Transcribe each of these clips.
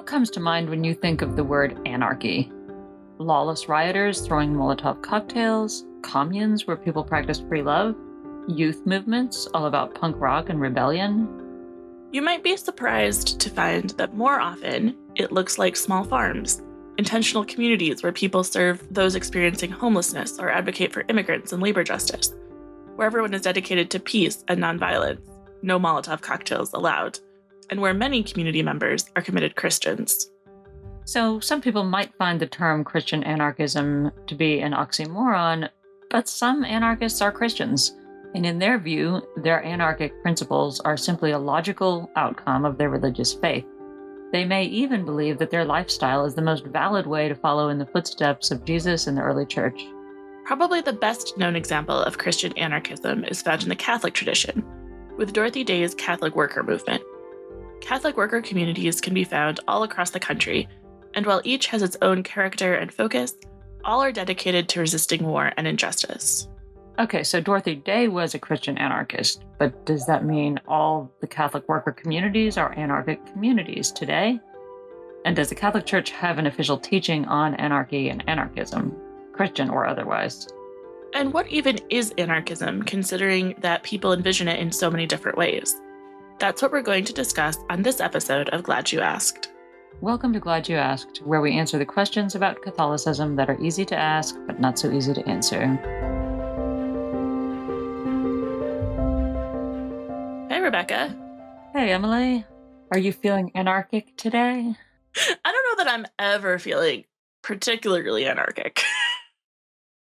comes to mind when you think of the word anarchy? Lawless rioters throwing Molotov cocktails, communes where people practice free love, youth movements all about punk rock and rebellion? You might be surprised to find that more often it looks like small farms, intentional communities where people serve those experiencing homelessness or advocate for immigrants and labor justice, where everyone is dedicated to peace and nonviolence, no Molotov cocktails allowed, and where many community members are committed Christians. So some people might find the term Christian anarchism to be an oxymoron, but some anarchists are Christians, and in their view, their anarchic principles are simply a logical outcome of their religious faith. They may even believe that their lifestyle is the most valid way to follow in the footsteps of Jesus and the early church. Probably the best known example of Christian anarchism is found in the Catholic tradition, with Dorothy Day's Catholic worker movement. Catholic worker communities can be found all across the country, and while each has its own character and focus, all are dedicated to resisting war and injustice. Okay, so Dorothy Day was a Christian anarchist, but does that mean all the Catholic worker communities are anarchic communities today? And does the Catholic Church have an official teaching on anarchy and anarchism, Christian or otherwise? And what even is anarchism, considering that people envision it in so many different ways? That's what we're going to discuss on this episode of Glad You Asked. Welcome to Glad You Asked, where we answer the questions about Catholicism that are easy to ask, but not so easy to answer. Hey, Rebecca. Hey, Emily. Are you feeling anarchic today? I don't know that I'm ever feeling particularly anarchic.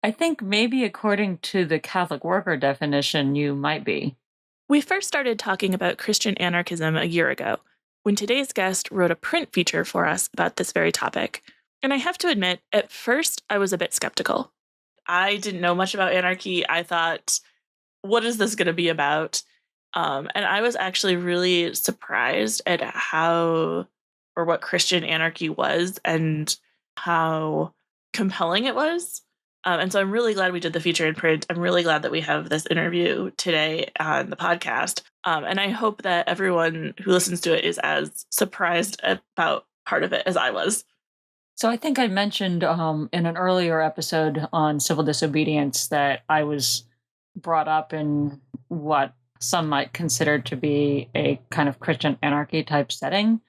I think maybe according to the Catholic worker definition, you might be. We first started talking about Christian anarchism a year ago, when today's guest wrote a print feature for us about this very topic. And I have to admit, at first, I was a bit skeptical. I didn't know much about anarchy. I thought, what is this going to be about? And I was actually really surprised at what Christian anarchy was and how compelling it was. And so I'm really glad we did the feature in print. I'm really glad that we have this interview today on the podcast. And I hope that everyone who listens to it is as surprised about part of it as I was. So I think I mentioned in an earlier episode on civil disobedience that I was brought up in what some might consider to be a kind of Christian anarchy type setting.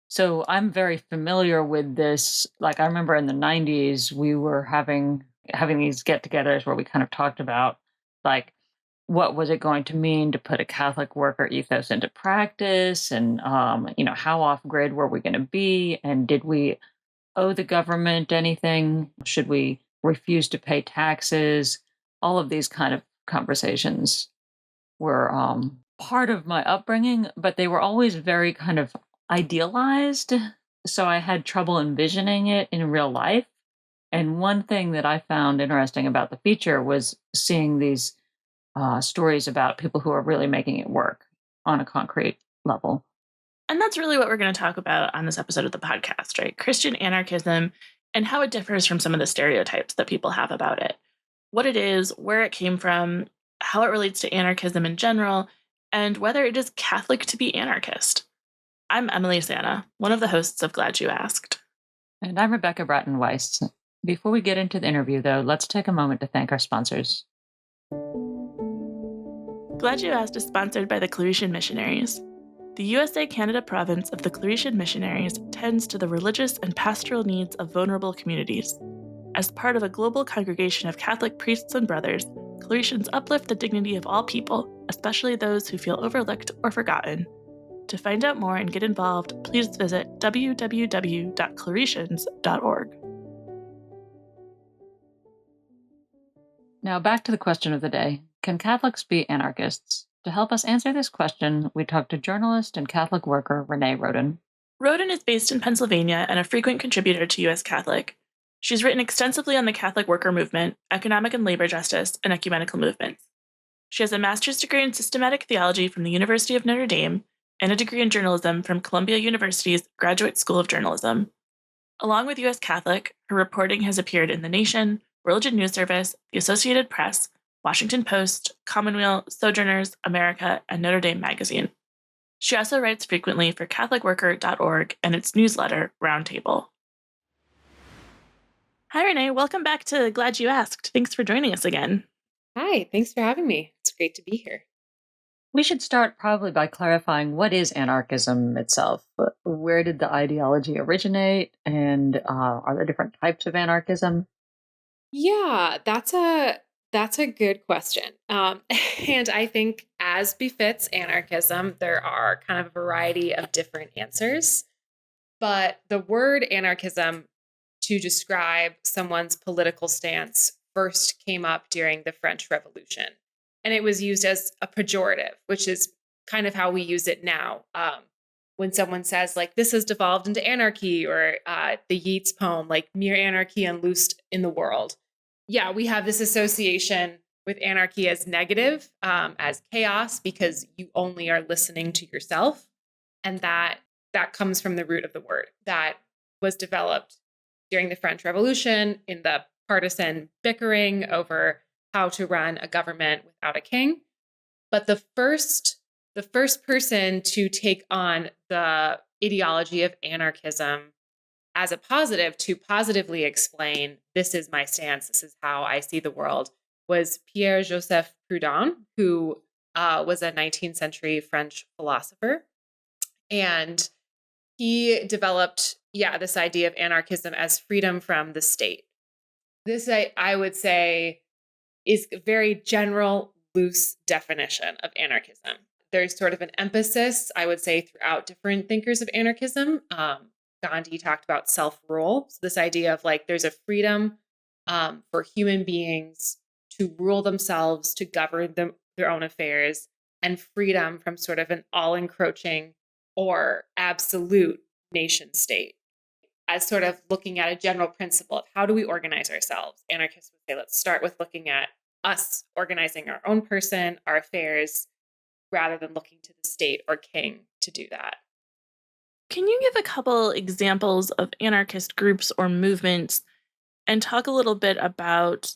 So I'm very familiar with this. Like I remember in the 90s, we were having these get-togethers where we kind of talked about like what was it going to mean to put a Catholic worker ethos into practice, and how off-grid were we going to be, and did we owe the government anything? Should we refuse to pay taxes? All of these kind of conversations were part of my upbringing, but they were always very kind of idealized. So I had trouble envisioning it in real life. And one thing that I found interesting about the feature was seeing these stories about people who are really making it work on a concrete level. And that's really what we're going to talk about on this episode of the podcast, right? Christian anarchism and how it differs from some of the stereotypes that people have about it. What it is, where it came from, how it relates to anarchism in general, and whether it is Catholic to be anarchist. I'm Emily Santa, one of the hosts of Glad You Asked. And I'm Rebecca Bratton-Weiss. Before we get into the interview, though, let's take a moment to thank our sponsors. Glad You Asked is sponsored by the Claretian Missionaries. The USA-Canada province of the Claretian Missionaries tends to the religious and pastoral needs of vulnerable communities. As part of a global congregation of Catholic priests and brothers, Claretians uplift the dignity of all people, especially those who feel overlooked or forgotten. To find out more and get involved, please visit www.claretians.org. Now back to the question of the day. Can Catholics be anarchists? To help us answer this question, we talked to journalist and Catholic worker Renée Roden. Roden is based in Pennsylvania and a frequent contributor to U.S. Catholic. She's written extensively on the Catholic worker movement, economic and labor justice, and ecumenical movements. She has a master's degree in systematic theology from the University of Notre Dame and a degree in journalism from Columbia University's Graduate School of Journalism. Along with U.S. Catholic, her reporting has appeared in The Nation, Religion News Service, The Associated Press, Washington Post, Commonweal, Sojourners, America, and Notre Dame Magazine. She also writes frequently for CatholicWorker.org and its newsletter, Roundtable. Hi, Renée. Welcome back to Glad You Asked. Thanks for joining us again. Hi, thanks for having me. It's great to be here. We should start probably by clarifying what is anarchism itself. Where did the ideology originate, and are there different types of anarchism? Yeah, that's a good question. And I think, as befits anarchism, there are kind of a variety of different answers. But the word anarchism to describe someone's political stance first came up during the French Revolution. And it was used as a pejorative, which is kind of how we use it now. When someone says, like, this has devolved into anarchy, or the Yeats poem, like, mere anarchy unloosed in the world. Yeah, we have this association with anarchy as negative, as chaos, because you only are listening to yourself. And that comes from the root of the word that was developed during the French Revolution in the partisan bickering over how to run a government without a king. But the first person to take on the ideology of anarchism as a positive, to positively explain, this is my stance, this is how I see the world, was Pierre-Joseph Proudhon, who was a 19th century French philosopher. And he developed, this idea of anarchism as freedom from the state. This, I would say, is a very general, loose definition of anarchism. There's sort of an emphasis, I would say, throughout different thinkers of anarchism. Gandhi talked about self-rule. So this idea of, like, there's a freedom for human beings to rule themselves, to govern their own affairs, and freedom from sort of an all-encroaching or absolute nation state, as sort of looking at a general principle of how do we organize ourselves. Anarchists would say, let's start with looking at us organizing our own person, our affairs, rather than looking to the state or king to do that. Can you give a couple examples of anarchist groups or movements and talk a little bit about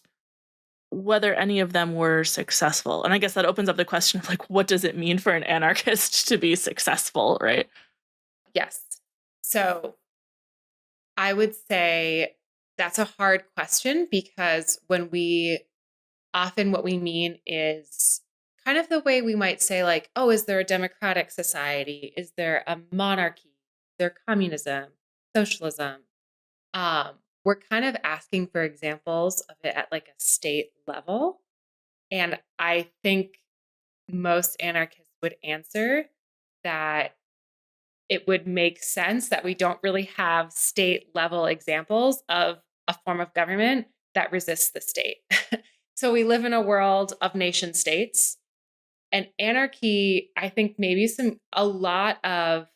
whether any of them were successful? And I guess that opens up the question of, like, what does it mean for an anarchist to be successful, right? Yes. So I would say that's a hard question, because what we mean is kind of the way we might say, like, oh, is there a democratic society? Is there a monarchy? Is there communism, socialism? We're kind of asking for examples of it at, like, a state level. And I think most anarchists would answer that it would make sense that we don't really have state level examples of a form of government that resists the state. So we live in a world of nation states, and anarchy, I think maybe a lot of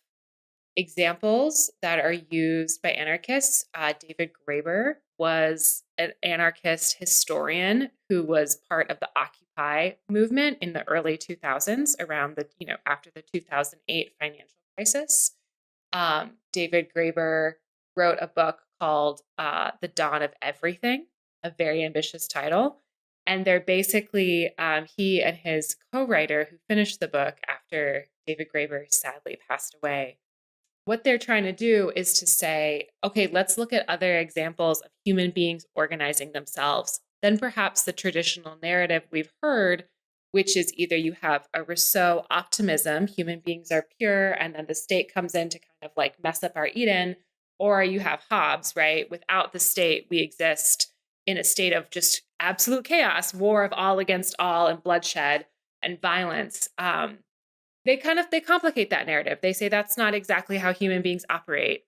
examples that are used by anarchists. David Graeber was an anarchist historian who was part of the Occupy movement in the early 2000s, around after the 2008 financial crisis. David Graeber wrote a book called The Dawn of Everything, a very ambitious title. And they're basically, he and his co-writer, who finished the book after David Graeber sadly passed away, what they're trying to do is to say, okay, let's look at other examples of human beings organizing themselves. Then perhaps the traditional narrative we've heard, which is either you have a Rousseau optimism, human beings are pure, and then the state comes in to kind of, like, mess up our Eden, or you have Hobbes, right? Without the state, we exist in a state of just absolute chaos, war of all against all, and bloodshed and violence. They complicate that narrative. They say that's not exactly how human beings operate.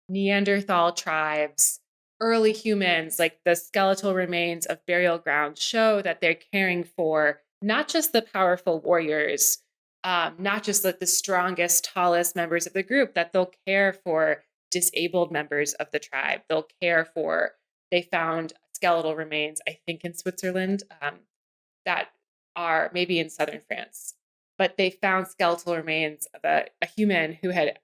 Neanderthal tribes, early humans, like the skeletal remains of burial grounds, show that they're caring for not just the powerful warriors, not just like the strongest, tallest members of the group, that they'll care for disabled members of the tribe. They found skeletal remains, I think in Switzerland, that are maybe in southern France. But they found skeletal remains of a human who had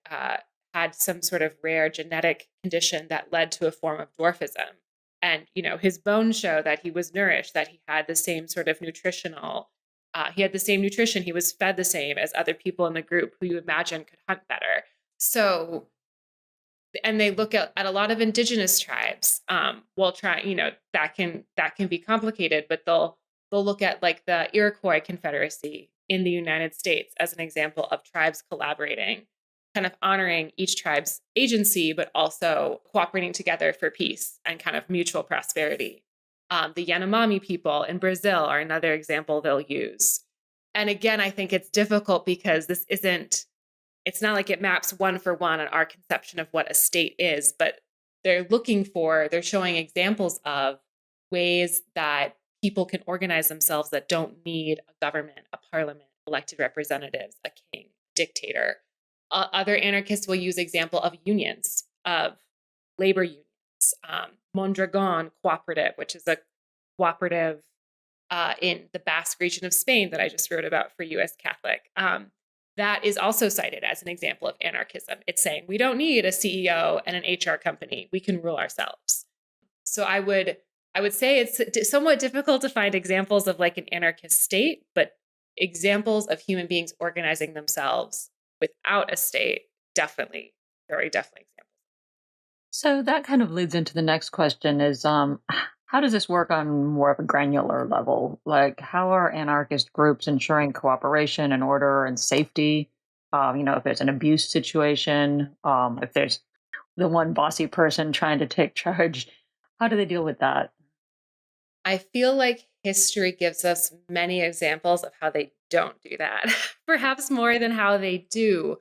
had some sort of rare genetic condition that led to a form of dwarfism. And, his bones show that he was nourished, that he had the same sort of nutritional He had the same nutrition. He was fed the same as other people in the group who you imagine could hunt better. So, and they look at a lot of indigenous tribes. While trying, that can be complicated, but they'll look at like the Iroquois Confederacy in the United States as an example of tribes collaborating, kind of honoring each tribe's agency, but also cooperating together for peace and kind of mutual prosperity. The Yanomami people in Brazil are another example they'll use. And again, I think it's difficult because it's not like it maps one for one on our conception of what a state is, but they're showing examples of ways that people can organize themselves that don't need a government, a parliament, elected representatives, a king, dictator. Other anarchists will use example of unions, of labor unions. Mondragon Cooperative, which is a cooperative in the Basque region of Spain that I just wrote about for US Catholic. That is also cited as an example of anarchism. It's saying we don't need a CEO and an HR company. We can rule ourselves. So I would say it's somewhat difficult to find examples of like an anarchist state, but examples of human beings organizing themselves without a state, definitely, very definitely examples. So that kind of leads into the next question is how does this work on more of a granular level? Like, how are anarchist groups ensuring cooperation and order and safety? If there's an abuse situation, if there's the one bossy person trying to take charge, how do they deal with that? I feel like history gives us many examples of how they don't do that, perhaps more than how they do.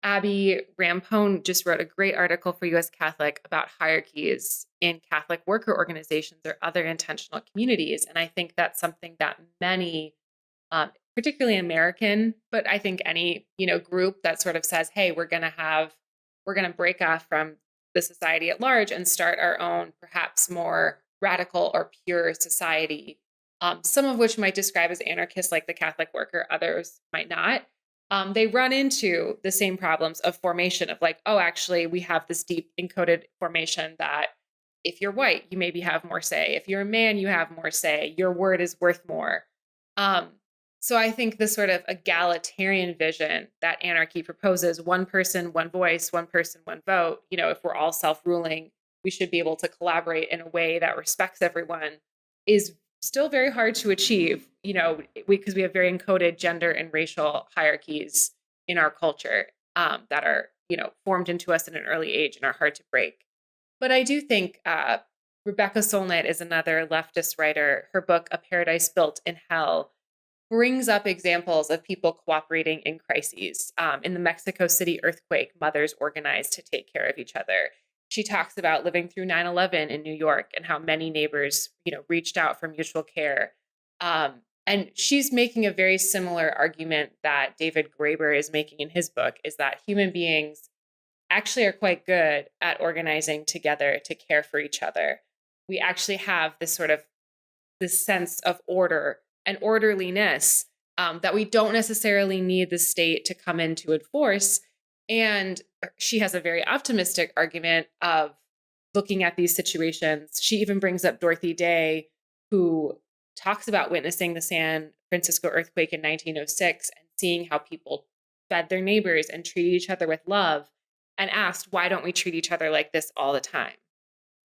Abby Rampone just wrote a great article for US Catholic about hierarchies in Catholic worker organizations or other intentional communities. And I think that's something that many, particularly American, but I think any, group that sort of says, hey, we're going to break off from the society at large and start our own, perhaps more radical or pure society. Some of which might describe as anarchist, like the Catholic worker, others might not. They run into the same problems of formation of like, oh, actually, we have this deep encoded formation that if you're white, you maybe have more say. If you're a man, you have more say. Your word is worth more. So I think the sort of egalitarian vision that anarchy proposes, one person, one voice, one person, one vote, if we're all self-ruling, we should be able to collaborate in a way that respects everyone, is still very hard to achieve, because we have very encoded gender and racial hierarchies in our culture that are, formed into us in an early age and are hard to break. But I do think Rebecca Solnit is another leftist writer. Her book, A Paradise Built in Hell, brings up examples of people cooperating in crises. In the Mexico City earthquake, mothers organized to take care of each other. She talks about living through 9/11 in New York and how many neighbors, reached out for mutual care. And she's making a very similar argument that David Graeber is making in his book, is that human beings actually are quite good at organizing together to care for each other. We actually have this sense of order and orderliness that we don't necessarily need the state to come in to enforce. And she has a very optimistic argument of looking at these situations. She even brings up Dorothy Day, who talks about witnessing the San Francisco earthquake in 1906 and seeing how people fed their neighbors and treated each other with love, and asked, why don't we treat each other like this all the time?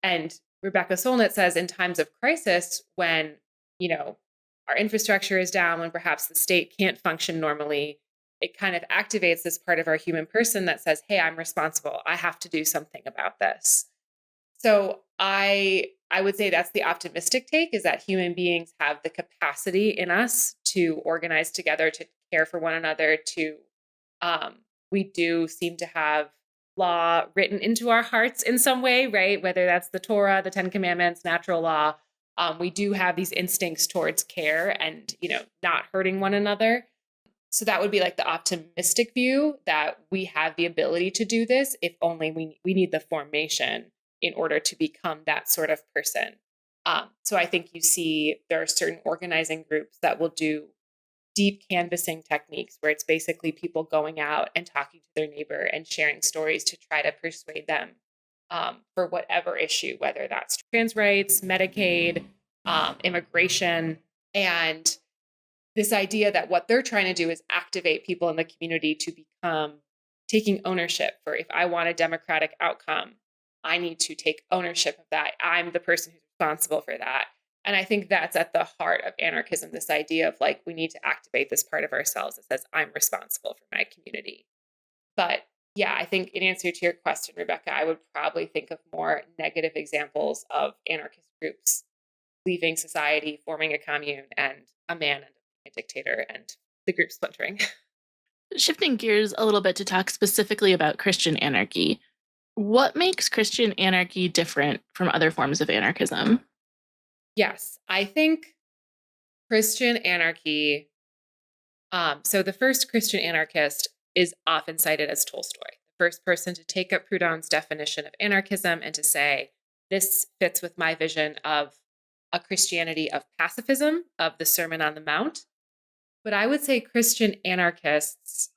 And Rebecca Solnit says in times of crisis, when, our infrastructure is down, when perhaps the state can't function normally, it kind of activates this part of our human person that says, hey, I'm responsible. I have to do something about this. So I would say that's the optimistic take, is that human beings have the capacity in us to organize together, to care for one another, we do seem to have law written into our hearts in some way, right? Whether that's the Torah, the Ten Commandments, natural law. We do have these instincts towards care and, not hurting one another. So that would be like the optimistic view, that we have the ability to do this, if only we need the formation in order to become that sort of person. So I think you see there are certain organizing groups that will do deep canvassing techniques where it's basically people going out and talking to their neighbor and sharing stories to try to persuade them for whatever issue, whether that's trans rights, Medicaid, immigration. And this idea that what they're trying to do is activate people in the community to become taking ownership for, if I want a democratic outcome, I need to take ownership of that. I'm the person who's responsible for that. And I think that's at the heart of anarchism, this idea of like, we need to activate this part of ourselves that says, I'm responsible for my community. But yeah, I think in answer to your question, Rebecca, I would probably think of more negative examples of anarchist groups leaving society, forming a commune, and a man ended up being a dictator and the group splintering. Shifting gears a little bit to talk specifically about Christian anarchy, what makes Christian anarchy different from other forms of anarchism? Yes, I think Christian anarchy. So the first Christian anarchist is often cited as Tolstoy, the first person to take up Proudhon's definition of anarchism and to say, this fits with my vision of a Christianity of pacifism, of the Sermon on the Mount. But I would say Christian anarchists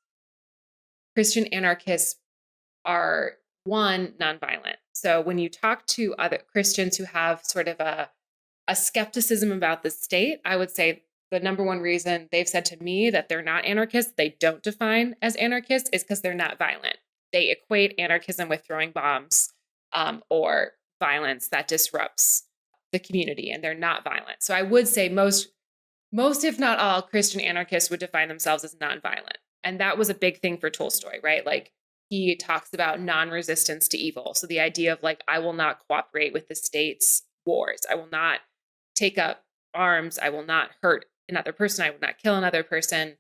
are, one, nonviolent. So when you talk to other Christians who have sort of a skepticism about the state, I would say the number one reason they've said to me that they're not anarchists, they don't define as anarchists, is because they're not violent. They equate anarchism with throwing bombs or violence that disrupts the community, and they're not violent. So I would say most, if not all, Christian anarchists would define themselves as nonviolent. And that was a big thing for Tolstoy, right? Like, he talks about non-resistance to evil. So the idea of like, I will not cooperate with the state's wars. I will not take up arms. I will not hurt another person. I will not kill another person.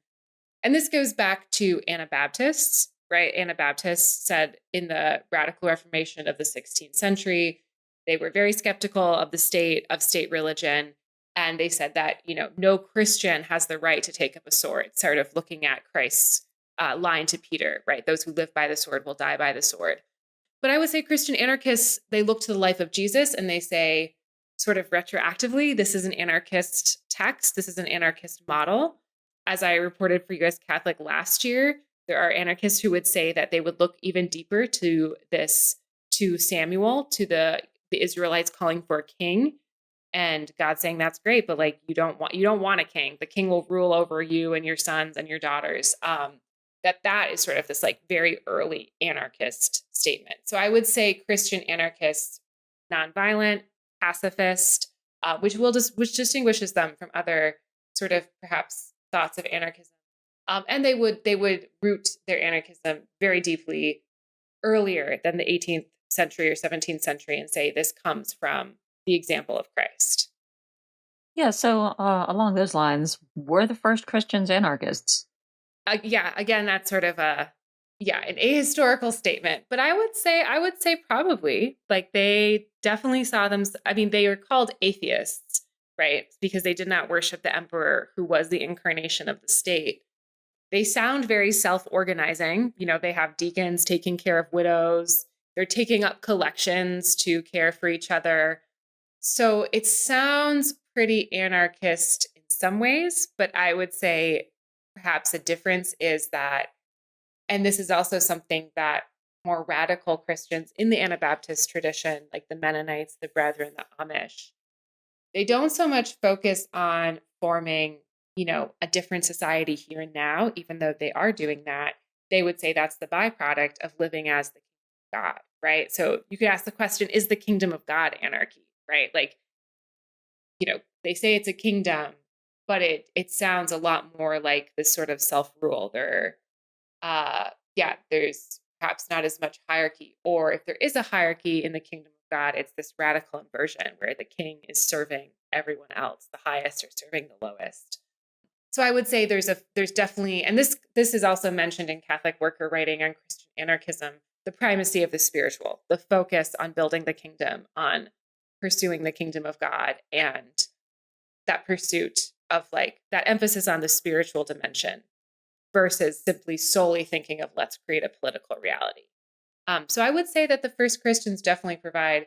And this goes back to Anabaptists, right? Anabaptists said in the radical Reformation of the 16th century, they were very skeptical of the state, of state religion. And they said that, no Christian has the right to take up a sword, sort of looking at Christ's line to Peter, right? Those who live by the sword will die by the sword. But I would say Christian anarchists, they look to the life of Jesus and they say, sort of retroactively, this is an anarchist text. This is an anarchist model. As I reported for US Catholic last year, there are anarchists who would say that they would look even deeper to Samuel, to the Israelites calling for a king, and God saying, that's great, but like, you don't want a king. The king will rule over you and your sons and your daughters. That is sort of this like very early anarchist statement. So I would say Christian anarchists, nonviolent, pacifist, which distinguishes them from other sort of perhaps thoughts of anarchism. And they would root their anarchism very deeply earlier than the 18th century or 17th century and say this comes from the example of Christ. Yeah, so along those lines, were the first Christians anarchists? Yeah, again, that's sort of an ahistorical statement, but I would say probably, like, they definitely saw them. I mean, they were called atheists, right? Because they did not worship the emperor, who was the incarnation of the state. They sound very self-organizing. They have deacons taking care of widows. They're taking up collections to care for each other. So it sounds pretty anarchist in some ways, but I would say perhaps a difference is that, and this is also something that more radical Christians in the Anabaptist tradition, like the Mennonites, the Brethren, the Amish, they don't so much focus on forming, a different society here and now, even though they are doing that. They would say that's the byproduct of living as the kingdom of God, right? So you could ask the question, is the kingdom of God anarchy, right? Like, they say it's a kingdom, but it sounds a lot more like this sort of self-rule. There's perhaps not as much hierarchy, or if there is a hierarchy in the kingdom of God, it's this radical inversion where the king is serving everyone else, the highest are serving the lowest. So I would say there's definitely, and this is also mentioned in Catholic worker writing on Christian anarchism, the primacy of the spiritual, the focus on building the kingdom, on pursuing the kingdom of God, and that pursuit of like that emphasis on the spiritual dimension versus simply solely thinking of let's create a political reality. So I would say that the first Christians definitely provide,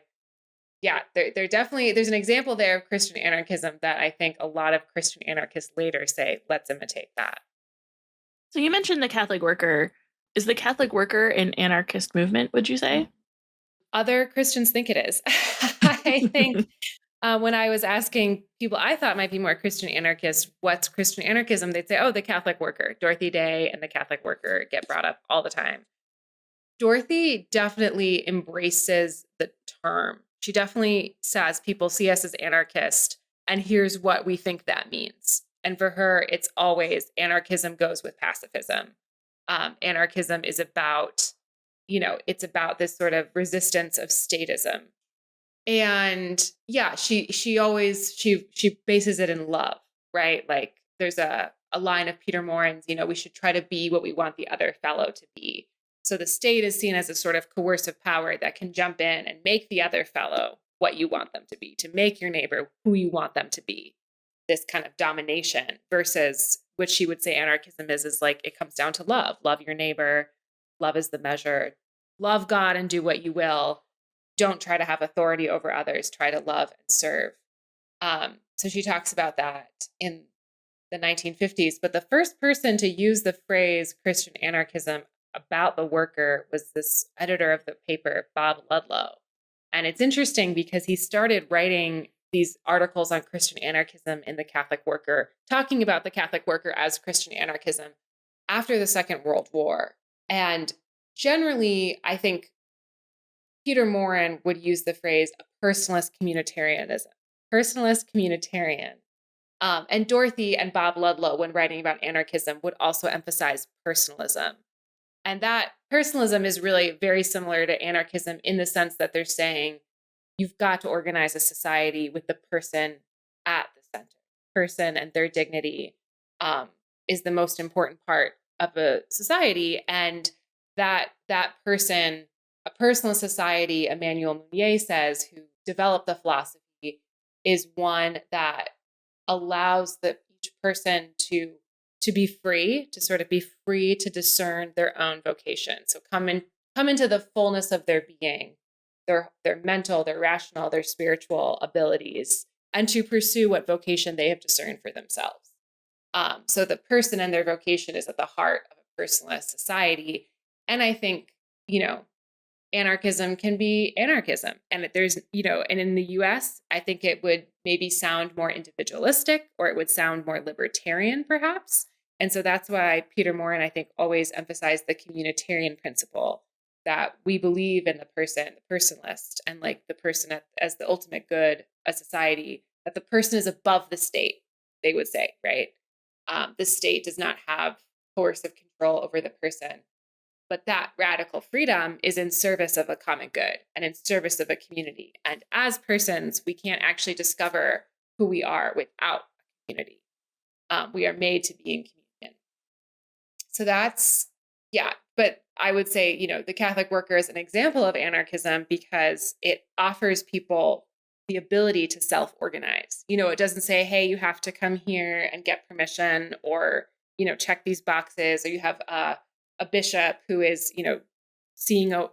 there's an example there of Christian anarchism that I think a lot of Christian anarchists later say, let's imitate that. So you mentioned the Catholic worker. Is the Catholic worker an anarchist movement, would you say? Other Christians think it is. I think When I was asking people I thought might be more Christian anarchists, what's Christian anarchism? They'd say, oh, the Catholic worker. Dorothy Day and the Catholic worker get brought up all the time. Dorothy definitely embraces the term. She definitely says people see us as anarchist, and here's what we think that means. And for her, it's always anarchism goes with pacifism. Anarchism is about, it's about this sort of resistance of statism. And yeah, she always she bases it in love, right? Like there's a line of Peter Morin's, we should try to be what we want the other fellow to be. So the state is seen as a sort of coercive power that can jump in and make the other fellow what you want them to be, to make your neighbor who you want them to be. This kind of domination versus what she would say anarchism is like it comes down to love. Love your neighbor. Love is the measure. Love God and do what you will. Don't try to have authority over others. Try to love and serve. So she talks about that in the 1950s. But the first person to use the phrase Christian anarchism about the worker was this editor of the paper, Bob Ludlow. And it's interesting because he started writing these articles on Christian anarchism in the Catholic Worker, talking about the Catholic worker as Christian anarchism after the Second World War. And generally, I think Peter Morin would use the phrase a personalist communitarianism, personalist communitarian. And Dorothy and Bob Ludlow, when writing about anarchism, would also emphasize personalism. And that personalism is really very similar to anarchism in the sense that they're saying you've got to organize a society with the person at the center. Person and their dignity is the most important part of a society. And that person, a personal society, Emmanuel Mounier says, who developed the philosophy, is one that allows each person to be free, to sort of be free to discern their own vocation. So come into the fullness of their being, their mental, their rational, their spiritual abilities, and to pursue what vocation they have discerned for themselves. So the person and their vocation is at the heart of a personalist society. And I think, anarchism can be anarchism. And there's, and in the US, I think it would maybe sound more individualistic, or it would sound more libertarian, perhaps. And so that's why Peter Morin, I think, always emphasized the communitarian principle that we believe in the person, the personalist, and like the person as the ultimate good of society, that the person is above the state, they would say, right? The state does not have coercive control over the person. But that radical freedom is in service of a common good and in service of a community. And as persons, we can't actually discover who we are without a community. We are made to be in communion. So that's, yeah. But I would say, the Catholic worker is an example of anarchism because it offers people the ability to self-organize. It doesn't say, hey, you have to come here and get permission, or, check these boxes, or you have a bishop who is,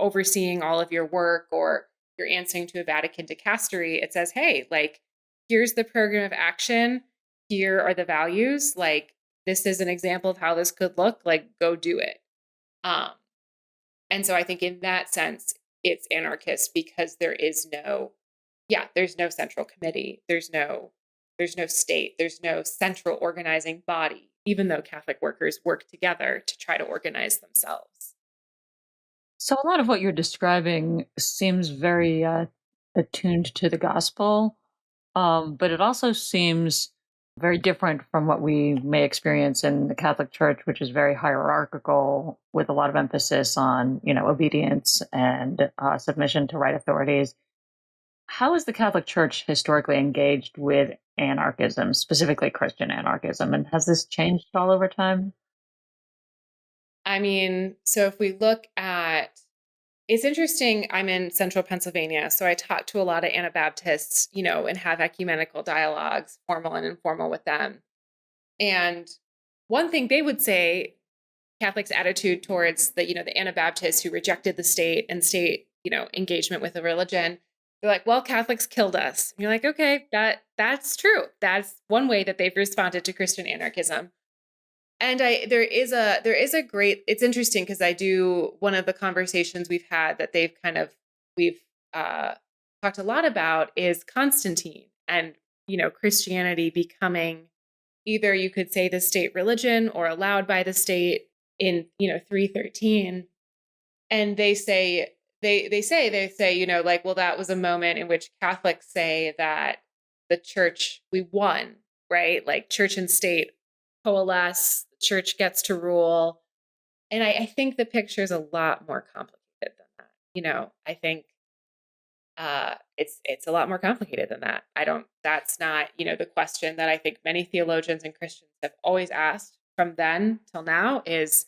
overseeing all of your work, or you're answering to a Vatican dicastery. It says, hey, like, here's the program of action. Here are the values. Like, this is an example of how this could look. Like, go do it. And so I think in that sense, it's anarchist because there's no central committee. There's no state. There's no central organizing body, even though Catholic workers work together to try to organize themselves. So a lot of what you're describing seems very attuned to the gospel, but it also seems very different from what we may experience in the Catholic Church, which is very hierarchical, with a lot of emphasis on, obedience and submission to right authorities. How is the Catholic Church historically engaged with anarchism, specifically Christian anarchism, and has this changed all over time? I mean, so if we look at, it's interesting, I'm in central Pennsylvania, so I talk to a lot of Anabaptists, and have ecumenical dialogues, formal and informal, with them. And one thing they would say, Catholics' attitude towards the Anabaptists who rejected the state and state, engagement with the religion, they're like, well, Catholics killed us. And you're like, okay, that's true. That's one way that they've responded to Christian anarchism. And there is a great, it's interesting because one of the conversations we've had that we've talked a lot about is Constantine and, Christianity becoming either, you could say, the state religion or allowed by the state in, 313. And they say, like, well, that was a moment in which Catholics say that the church, we won, right? Like church and state coalesce, the church gets to rule. And I think the picture is a lot more complicated than that. I think it's a lot more complicated than that. That's not, the question that I think many theologians and Christians have always asked from then till now is,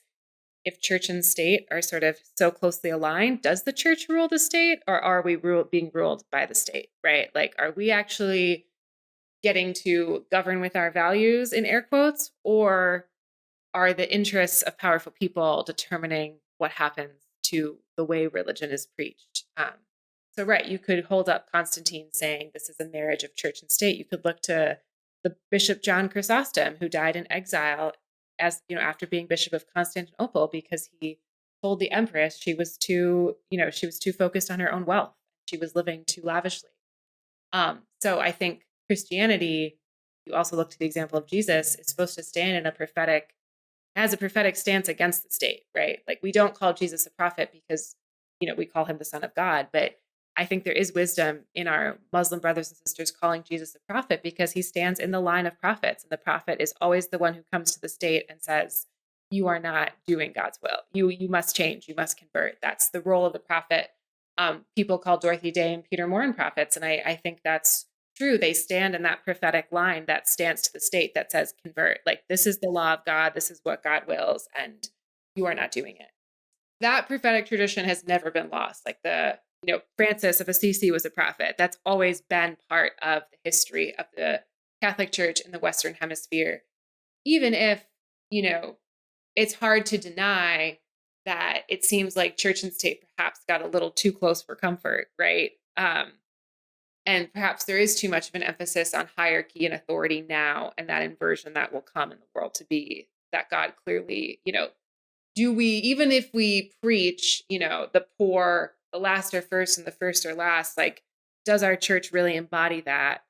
if church and state are sort of so closely aligned, does the church rule the state, or are we being ruled by the state, right? Like, are we actually getting to govern with our values, in air quotes, or are the interests of powerful people determining what happens to the way religion is preached? So, right, you could hold up Constantine saying this is a marriage of church and state. You could look to the Bishop John Chrysostom, who died in exile after being Bishop of Constantinople, because he told the Empress she was too focused on her own wealth. She was living too lavishly. So I think Christianity, you also look to the example of Jesus, is supposed to stand in a prophetic stance against the state, right? Like, we don't call Jesus a prophet because, we call him the Son of God, but I think there is wisdom in our Muslim brothers and sisters calling Jesus a prophet, because he stands in the line of prophets. And the prophet is always the one who comes to the state and says, you are not doing God's will. You must change. You must convert. That's the role of the prophet. People call Dorothy Day and Peter Morin prophets. And I think that's true. They stand in that prophetic line that stands to the state that says, convert. Like, this is the law of God. This is what God wills. And you are not doing it. That prophetic tradition has never been lost. Like, Francis of Assisi was a prophet. That's always been part of the history of the Catholic Church in the Western Hemisphere. Even if, it's hard to deny that it seems like church and state perhaps got a little too close for comfort, right? And perhaps there is too much of an emphasis on hierarchy and authority now, and that inversion that will come in the world to be that God clearly, even if we preach, the poor, the last are first and the first are last, like, does our church really embody that?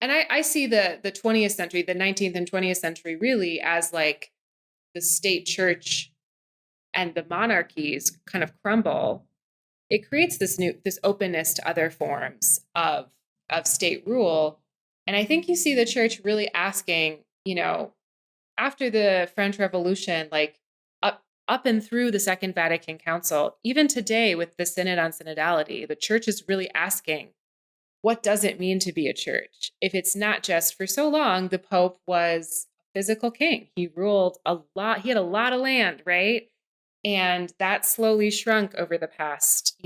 And I see the 20th century, the 19th and 20th century, really as like the state church and the monarchies kind of crumble. It creates this openness to other forms of state rule. And I think you see the church really asking, after the French Revolution, like, up and through the Second Vatican Council, even today with the Synod on Synodality, the church is really asking, what does it mean to be a church? If it's not just, for so long, the Pope was a physical king. He ruled a lot. He had a lot of land, right? And that slowly shrunk over the past,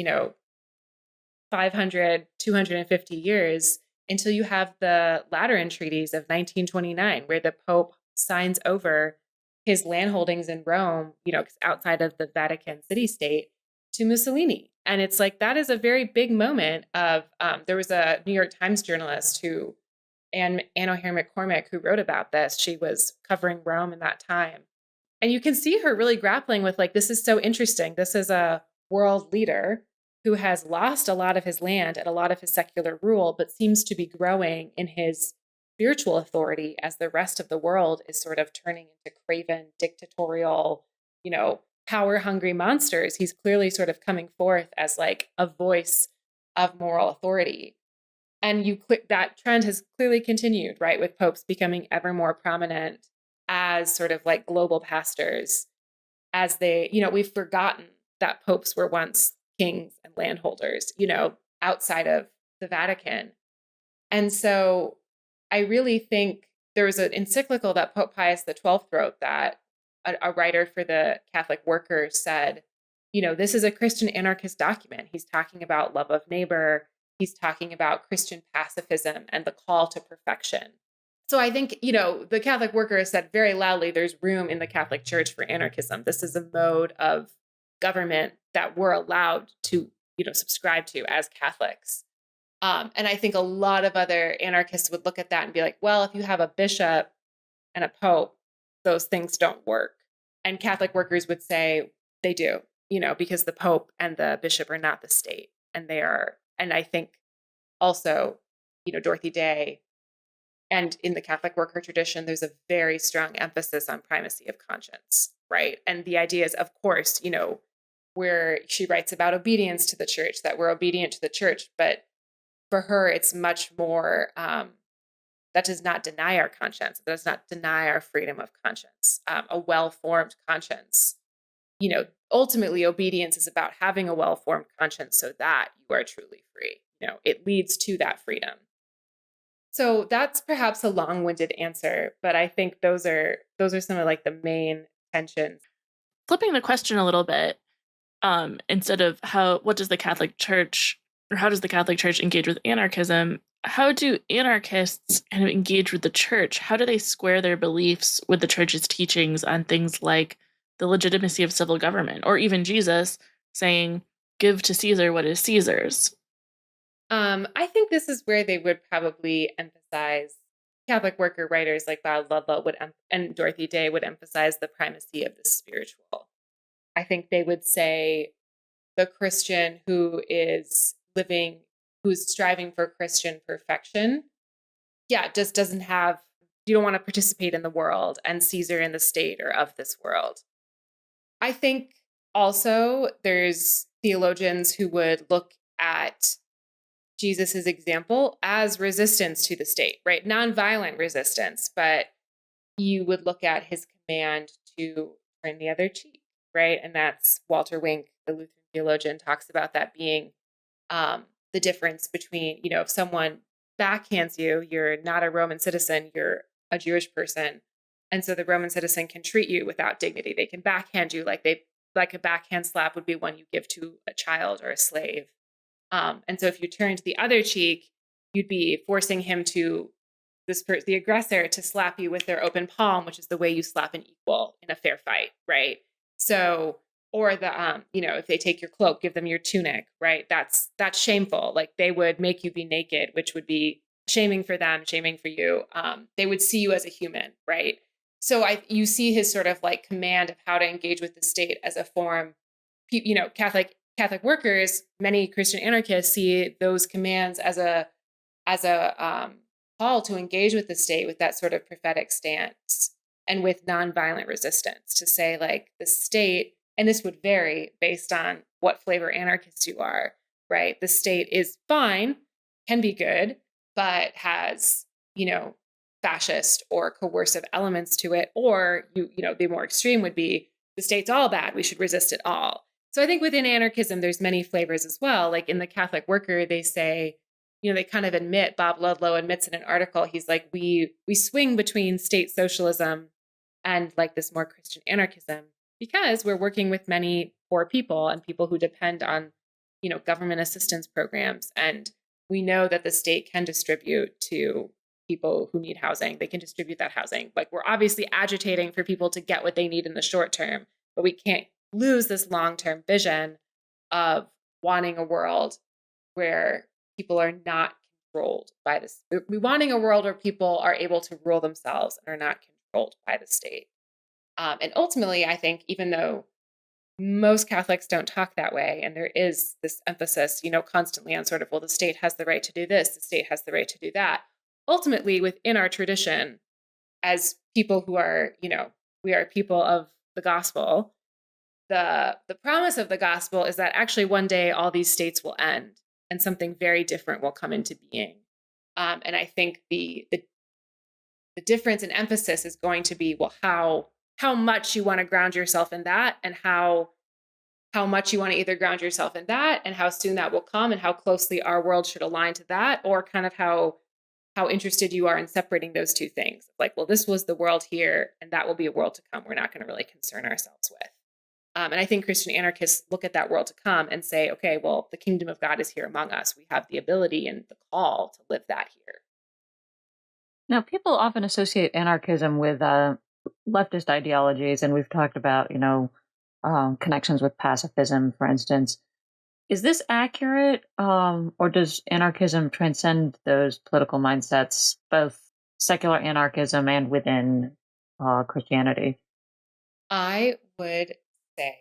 500, 250 years, until you have the Lateran treaties of 1929, where the Pope signs over his landholdings in Rome, outside of the Vatican city-state, to Mussolini. And it's like, that is a very big moment of, there was a New York Times journalist Anne O'Hare McCormick, who wrote about this. She was covering Rome in that time. And you can see her really grappling with, like, this is so interesting. This is a world leader who has lost a lot of his land and a lot of his secular rule, but seems to be growing in his spiritual authority as the rest of the world is sort of turning into craven, dictatorial, power-hungry monsters. He's clearly sort of coming forth as like a voice of moral authority. And that trend has clearly continued, right, with popes becoming ever more prominent as sort of like global pastors, as they, we've forgotten that popes were once kings and landholders, outside of the Vatican. And so I really think there was an encyclical that Pope Pius XII wrote that a writer for the Catholic Workers said, this is a Christian anarchist document. He's talking about love of neighbor. He's talking about Christian pacifism and the call to perfection. So I think, the Catholic Workers said very loudly, there's room in the Catholic Church for anarchism. This is a mode of government that we're allowed to, subscribe to as Catholics. And I think a lot of other anarchists would look at that and be like, well, if you have a bishop and a pope, those things don't work. And Catholic Workers would say they do, because the pope and the bishop are not the state. And they are, and I think also, Dorothy Day. And in the Catholic worker tradition, there's a very strong emphasis on primacy of conscience, right? And the idea is, of course, where she writes about obedience to the church, that we're obedient to the church. But for her, it's much more, that does not deny our conscience. That does not deny our freedom of conscience, a well-formed conscience. Ultimately, obedience is about having a well-formed conscience so that you are truly free. It leads to that freedom. So that's perhaps a long-winded answer, but I think those are some of like the main tensions. Flipping the question a little bit, instead of how does the Catholic Church engage with anarchism? How do anarchists kind of engage with the church? How do they square their beliefs with the church's teachings on things like the legitimacy of civil government, or even Jesus saying, "Give to Caesar what is Caesar's"? I think this is where they would probably emphasize, Catholic worker writers like Bob Ludlow and Dorothy Day would emphasize the primacy of the spiritual. I think they would say the Christian who's striving for Christian perfection, just doesn't have, you don't want to participate in the world, and Caesar and the state are of this world. I think also there's theologians who would look at Jesus's example as resistance to the state, right? Nonviolent resistance, but you would look at his command to turn the other cheek, right? And that's Walter Wink, the Lutheran theologian, talks about that being the difference between, if someone backhands you, you're not a Roman citizen, you're a Jewish person. And so the Roman citizen can treat you without dignity. They can backhand you like a backhand slap would be one you give to a child or a slave. And so if you turned the other cheek, you'd be forcing him the aggressor to slap you with their open palm, which is the way you slap an equal in a fair fight, right? So, or if they take your cloak, give them your tunic, right? That's shameful. Like they would make you be naked, which would be shaming for them, shaming for you. They would see you as a human, right? So you see his sort of like command of how to engage with the state as a form, Catholic workers, many Christian anarchists see those commands as a call to engage with the state with that sort of prophetic stance and with nonviolent resistance to say like the state, and this would vary based on what flavor anarchist you are, right? The state is fine, can be good, but has, fascist or coercive elements to it. Or the more extreme would be the state's all bad, we should resist it all. So I think within anarchism, there's many flavors as well. Like in the Catholic Worker, they say, they kind of admit, Bob Ludlow admits in an article, he's like, we swing between state socialism and like this more Christian anarchism because we're working with many poor people and people who depend on, government assistance programs. And we know that the state can distribute to people who need housing. They can distribute that housing. Like we're obviously agitating for people to get what they need in the short term, but we can't lose this long-term vision of wanting a world where people are not controlled by this. We're wanting a world where people are able to rule themselves and are not controlled by the state. And ultimately, I think even though most Catholics don't talk that way, and there is this emphasis, constantly on sort of, well, the state has the right to do this, the state has the right to do that. Ultimately, within our tradition, as people who are, we are people of the gospel, the promise of the gospel is that actually one day all these states will end and something very different will come into being. And I think the difference in emphasis is going to be, well, how much you want to ground yourself in that, and how much you want to either ground yourself in that and how soon that will come and how closely our world should align to that, or kind of how interested you are in separating those two things. Like, well, this was the world here and that will be a world to come we're not going to really concern ourselves with. And I think Christian anarchists look at that world to come and say, okay, well, the kingdom of God is here among us. We have the ability and the call to live that here. Now, people often associate anarchism with leftist ideologies, and we've talked about, connections with pacifism, for instance. Is this accurate, or does anarchism transcend those political mindsets, both secular anarchism and within Christianity? I would say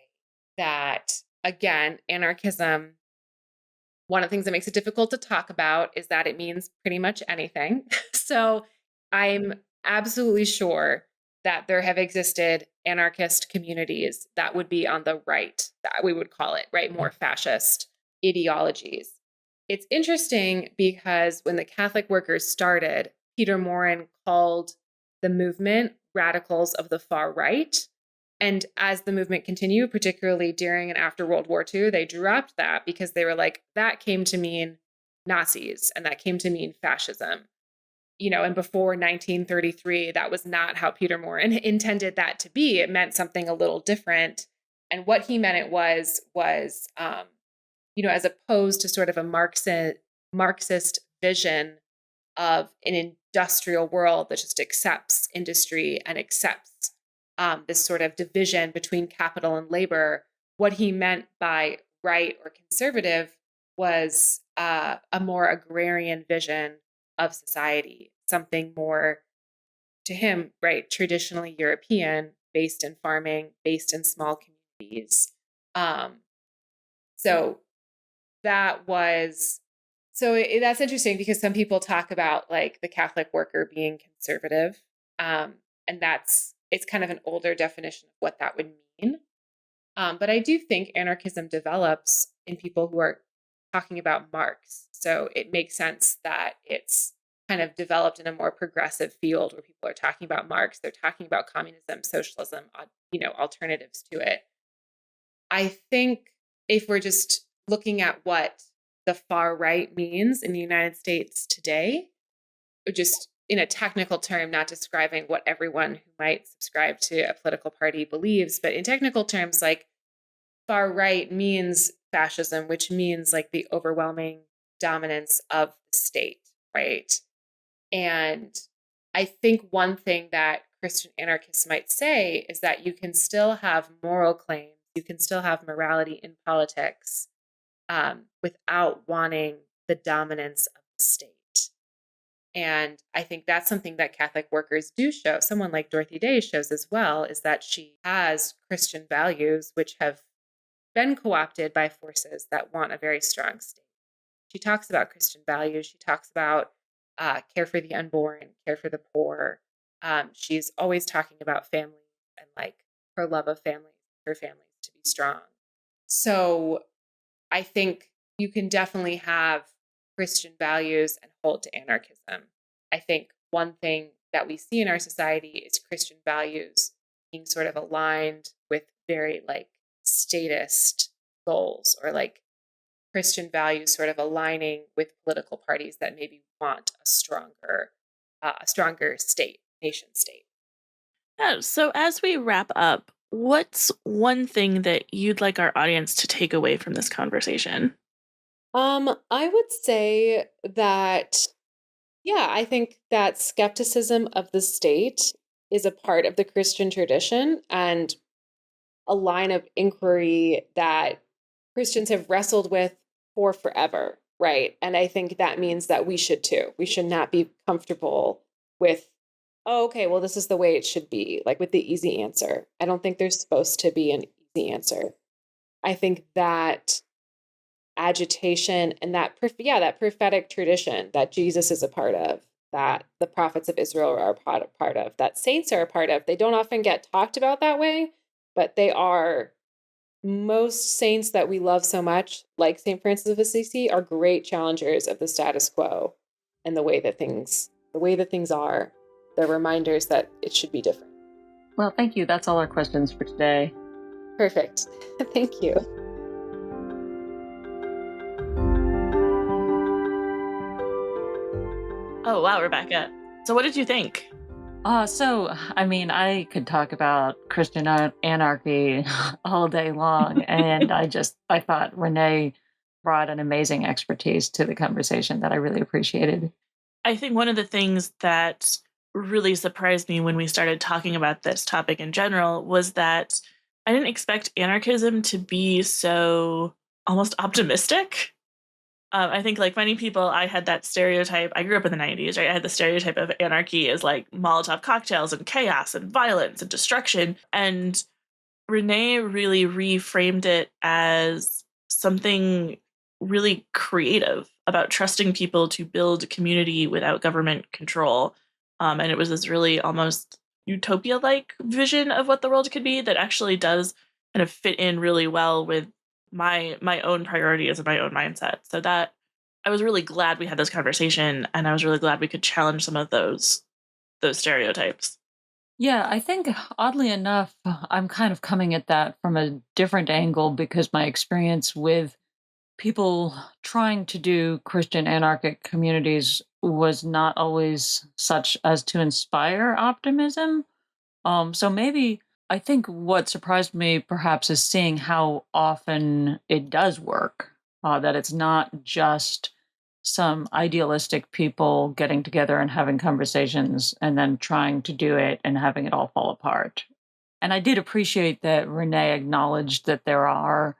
that, again, anarchism one of the things that makes it difficult to talk about is that it means pretty much anything. So I'm absolutely sure that there have existed anarchist communities that would be on the right, that we would call it, right, more fascist ideologies. It's interesting because when the Catholic workers started, Peter Morin called the movement radicals of the far right. And as the movement continued, particularly during and after World War II, they dropped that because they were like, that came to mean Nazis and that came to mean fascism. And before 1933, that was not how Peter Morin intended that to be. It meant something a little different. And what he meant it was, as opposed to sort of a Marxist vision of an industrial world that just accepts industry and accepts this sort of division between capital and labor, what he meant by right or conservative was a more agrarian vision of society, something more, to him, right, traditionally European, based in farming, based in small communities. So that was that's interesting because some people talk about like the Catholic worker being conservative, and it's kind of an older definition of what that would mean. But I do think anarchism develops in people who are talking about Marx. So it makes sense that it's kind of developed in a more progressive field where people are talking about Marx. They're talking about communism, socialism, alternatives to it. I think if we're just looking at what the far right means in the United States today, just in a technical term, not describing what everyone who might subscribe to a political party believes, but in technical terms, like far right means fascism, which means like the overwhelming dominance of the state, right? And I think one thing that Christian anarchists might say is that you can still have moral claims, you can still have morality in politics without wanting the dominance of the state. And I think that's something that Catholic workers do show. Someone like Dorothy Day shows as well, is that she has Christian values which have been co-opted by forces that want a very strong state. She talks about Christian values. She talks about care for the unborn, care for the poor. She's always talking about family and like her love of family, her families to be strong. So I think you can definitely have Christian values and hold to anarchism. I think one thing that we see in our society is Christian values being sort of aligned with very like statist goals, or like Christian values sort of aligning with political parties that maybe want a stronger state, nation state. Oh, so as we wrap up, what's one thing that you'd like our audience to take away from this conversation? I would say that, I think that skepticism of the state is a part of the Christian tradition and a line of inquiry that Christians have wrestled with for forever, right? And I think that means that we should too. We should not be comfortable with, oh, okay, well, this is the way it should be, like with the easy answer. I don't think there's supposed to be an easy answer. I think that agitation and that prophetic tradition that Jesus is a part of, that the prophets of Israel are a part of, that saints are a part of, they don't often get talked about that way, but they are. Most saints that we love so much, like St. Francis of Assisi, are great challengers of the status quo and the way that things are. They're reminders that it should be different. Well, thank you. That's all our questions for today. Perfect. Thank you. Oh, wow, Rebecca. So what did you think? I could talk about Christian anarchy all day long. And I thought Renée brought an amazing expertise to the conversation that I really appreciated. I think one of the things that really surprised me when we started talking about this topic in general was that I didn't expect anarchism to be so almost optimistic. I think, like many people, I had that stereotype. I grew up in the 90s, right? I had the stereotype of anarchy as like Molotov cocktails and chaos and violence and destruction. And Renée really reframed it as something really creative about trusting people to build community without government control. And it was this really almost utopia-like vision of what the world could be that actually does kind of fit in really well with my own priorities and my own mindset. So that I was really glad we had this conversation, and I was really glad we could challenge some of those stereotypes. Yeah, I think oddly enough, I'm kind of coming at that from a different angle because my experience with people trying to do Christian anarchic communities was not always such as to inspire optimism. So maybe I think what surprised me perhaps is seeing how often it does work. That it's not just some idealistic people getting together and having conversations and then trying to do it and having it all fall apart. And I did appreciate that Renee acknowledged that there are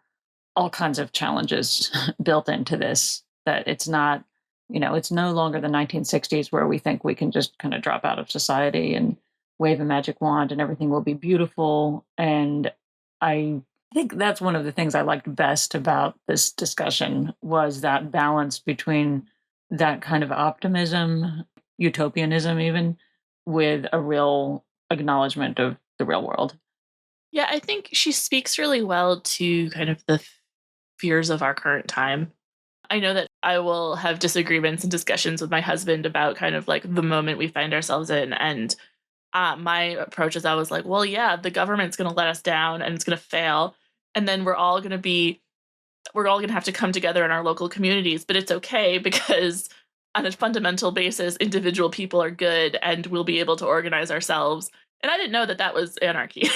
all kinds of challenges built into this, that it's not, it's no longer the 1960s where we think we can just kind of drop out of society and wave a magic wand and everything will be beautiful. And I think that's one of the things I liked best about this discussion was that balance between that kind of optimism, utopianism even, with a real acknowledgement of the real world. Yeah, I think she speaks really well to kind of the fears of our current time. I know that I will have disagreements and discussions with my husband about kind of like the moment we find ourselves in. And my approach is always like, well, yeah, the government's going to let us down and it's going to fail. And then we're all going to have to come together in our local communities, but it's okay because on a fundamental basis, individual people are good and we'll be able to organize ourselves. And I didn't know that that was anarchy,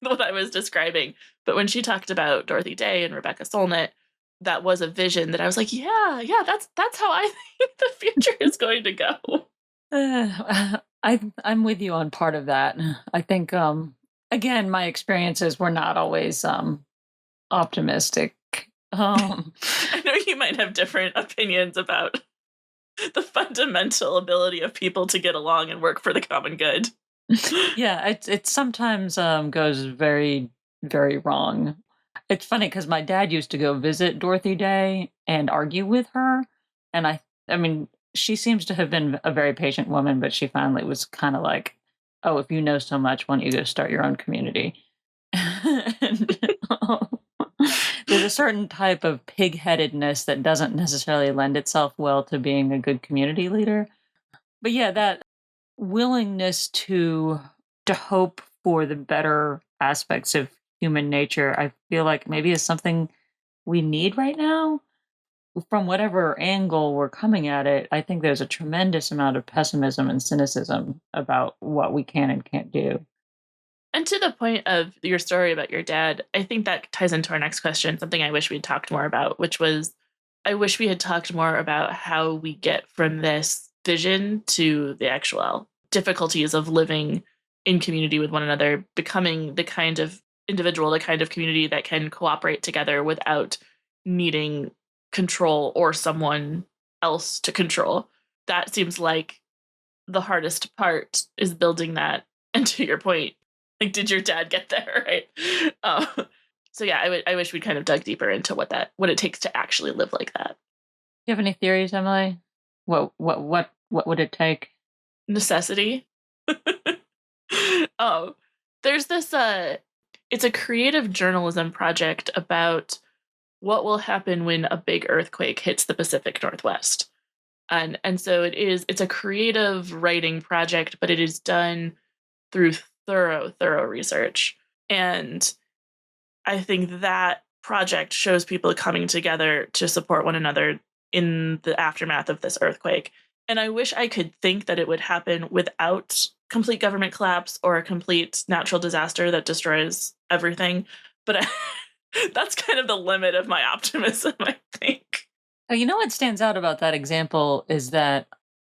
what I was describing. But when she talked about Dorothy Day and Rebecca Solnit, that was a vision that I was like, yeah, that's how I think the future is going to go. I'm with you on part of that. I think again my experiences were not always optimistic. Um I know you might have different opinions about the fundamental ability of people to get along and work for the common good. yeah, it sometimes goes very very wrong. It's funny cuz my dad used to go visit Dorothy Day and argue with her, and I mean she seems to have been a very patient woman, but she finally was kind of like, "Oh, if you know so much, why don't you go start your own community?" and, there's a certain type of pig-headedness that doesn't necessarily lend itself well to being a good community leader. But yeah, that willingness to hope for the better aspects of human nature, I feel like maybe is something we need right now. From whatever angle we're coming at it, I think there's a tremendous amount of pessimism and cynicism about what we can and can't do. And to the point of your story about your dad, I think that ties into our next question, something I wish we'd talked more about, which was I wish we had talked more about how we get from this vision to the actual difficulties of living in community with one another, becoming the kind of individual, the kind of community that can cooperate together without needing control or someone else to control. That seems like the hardest part is building that. And to your point, like, did your dad get there? Right. Uh, so yeah, I wish we kind of dug deeper into what it takes to actually live like that. You have any theories, Emily? What would it take? Necessity. Oh, there's this it's a creative journalism project about what will happen when a big earthquake hits the Pacific Northwest. And so it's a creative writing project, but it is done through thorough research. And I think that project shows people coming together to support one another in the aftermath of this earthquake. And I wish I could think that it would happen without complete government collapse or a complete natural disaster that destroys everything. But that's kind of the limit of my optimism, I think. You know what stands out about that example is that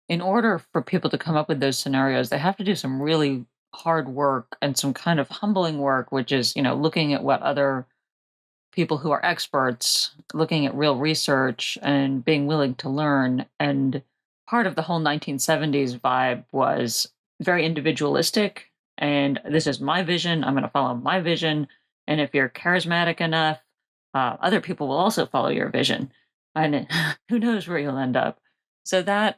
in order for people to come up with those scenarios, they have to do some really hard work and some kind of humbling work, which is, looking at what other people who are experts, looking at real research and being willing to learn. And part of the whole 1970s vibe was very individualistic. And this is my vision. I'm going to follow my vision. And if you're charismatic enough, other people will also follow your vision. and who knows where you'll end up. So that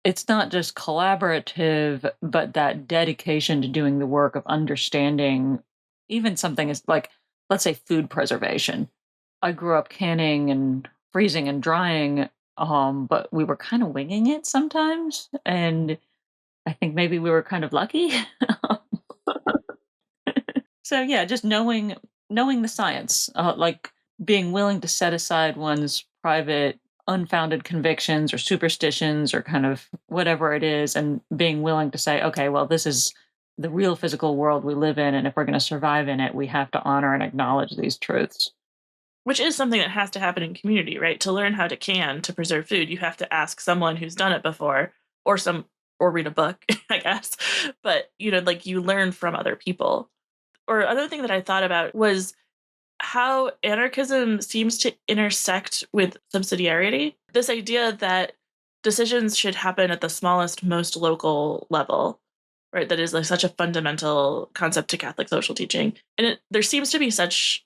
it's not just collaborative, but that dedication to doing the work of understanding even something is like, let's say, food preservation. I grew up canning and freezing and drying, but we were kind of winging it sometimes, and I think maybe we were kind of lucky. So yeah, just knowing the science, like being willing to set aside one's private unfounded convictions or superstitions or kind of whatever it is, and being willing to say, okay, well, this is the real physical world we live in, and if we're going to survive in it, we have to honor and acknowledge these truths. Which is something that has to happen in community, right? To learn how to can, to preserve food, you have to ask someone who's done it before, or or read a book, I guess. But, like you learn from other people. Or another thing that I thought about was how anarchism seems to intersect with subsidiarity. This idea that decisions should happen at the smallest, most local level, right? That is like such a fundamental concept to Catholic social teaching. And there seems to be such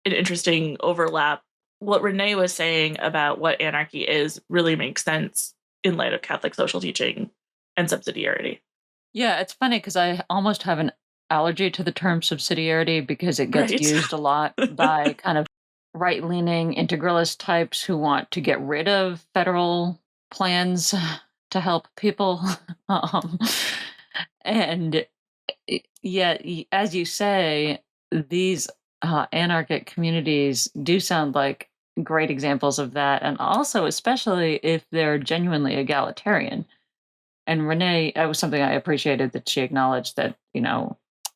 an interesting overlap. What Renée was saying about what anarchy is really makes sense in light of Catholic social teaching and subsidiarity. Yeah, it's funny because I almost have an allergy to the term subsidiarity because it gets Right. used a lot by kind of right leaning integralist types who want to get rid of federal plans to help people. um, and yet, as you say, these anarchic communities do sound like great examples of that. And also, especially if they're genuinely egalitarian. And Renée, that was something I appreciated that she acknowledged that,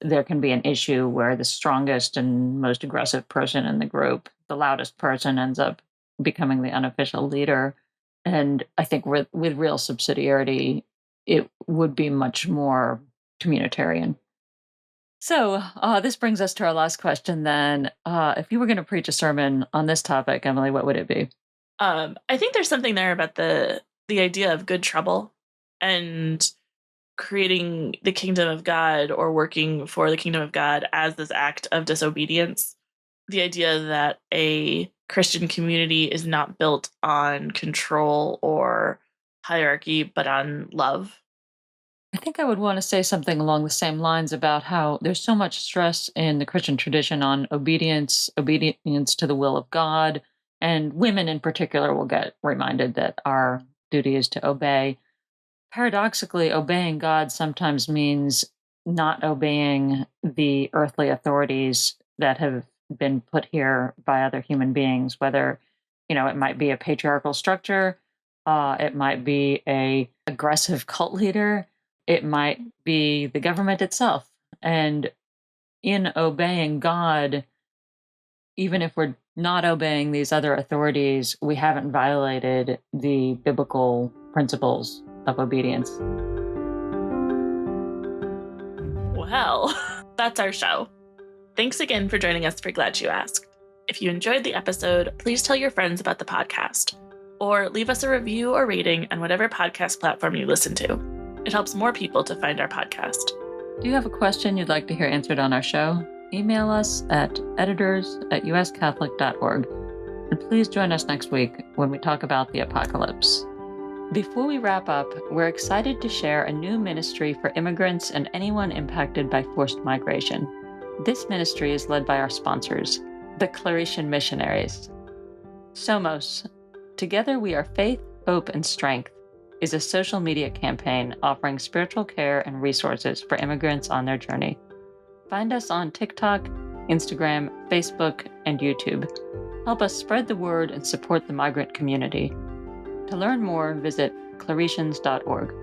there can be an issue where the strongest and most aggressive person in the group, the loudest person, ends up becoming the unofficial leader. And I think with real subsidiarity, it would be much more communitarian. So this brings us to our last question then. If you were going to preach a sermon on this topic, Emily, what would it be? I think there's something there about the idea of good trouble and creating the kingdom of God or working for the kingdom of God as this act of disobedience. The idea that a Christian community is not built on control or hierarchy, but on love. I think I would want to say something along the same lines about how there's so much stress in the Christian tradition on obedience to the will of God, and women in particular will get reminded that our duty is to obey. Paradoxically, obeying God sometimes means not obeying the earthly authorities that have been put here by other human beings, whether, it might be a patriarchal structure, it might be a aggressive cult leader, it might be the government itself. And in obeying God, even if we're not obeying these other authorities, we haven't violated the biblical principles of obedience. Well, that's our show. Thanks again for joining us for Glad You Asked. If you enjoyed the episode, please tell your friends about the podcast, or leave us a review or rating on whatever podcast platform you listen to. It helps more people to find our podcast. Do you have a question you'd like to hear answered on our show? Email us at editors@uscatholic.org. And please join us next week when we talk about the apocalypse. Before we wrap up, we're excited to share a new ministry for immigrants and anyone impacted by forced migration. This ministry is led by our sponsors, the Claretian Missionaries. Somos, Together We Are Faith, Hope, and Strength, is a social media campaign offering spiritual care and resources for immigrants on their journey. Find us on TikTok, Instagram, Facebook, and YouTube. Help us spread the word and support the migrant community. To learn more, visit claretians.org.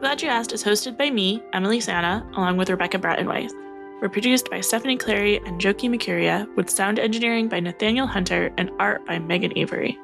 Glad You Asked is hosted by me, Emily Santa, along with Rebecca Bratton-Weiss. We're produced by Stephanie Clary and Joki Mercuria, with sound engineering by Nathaniel Hunter and art by Megan Avery.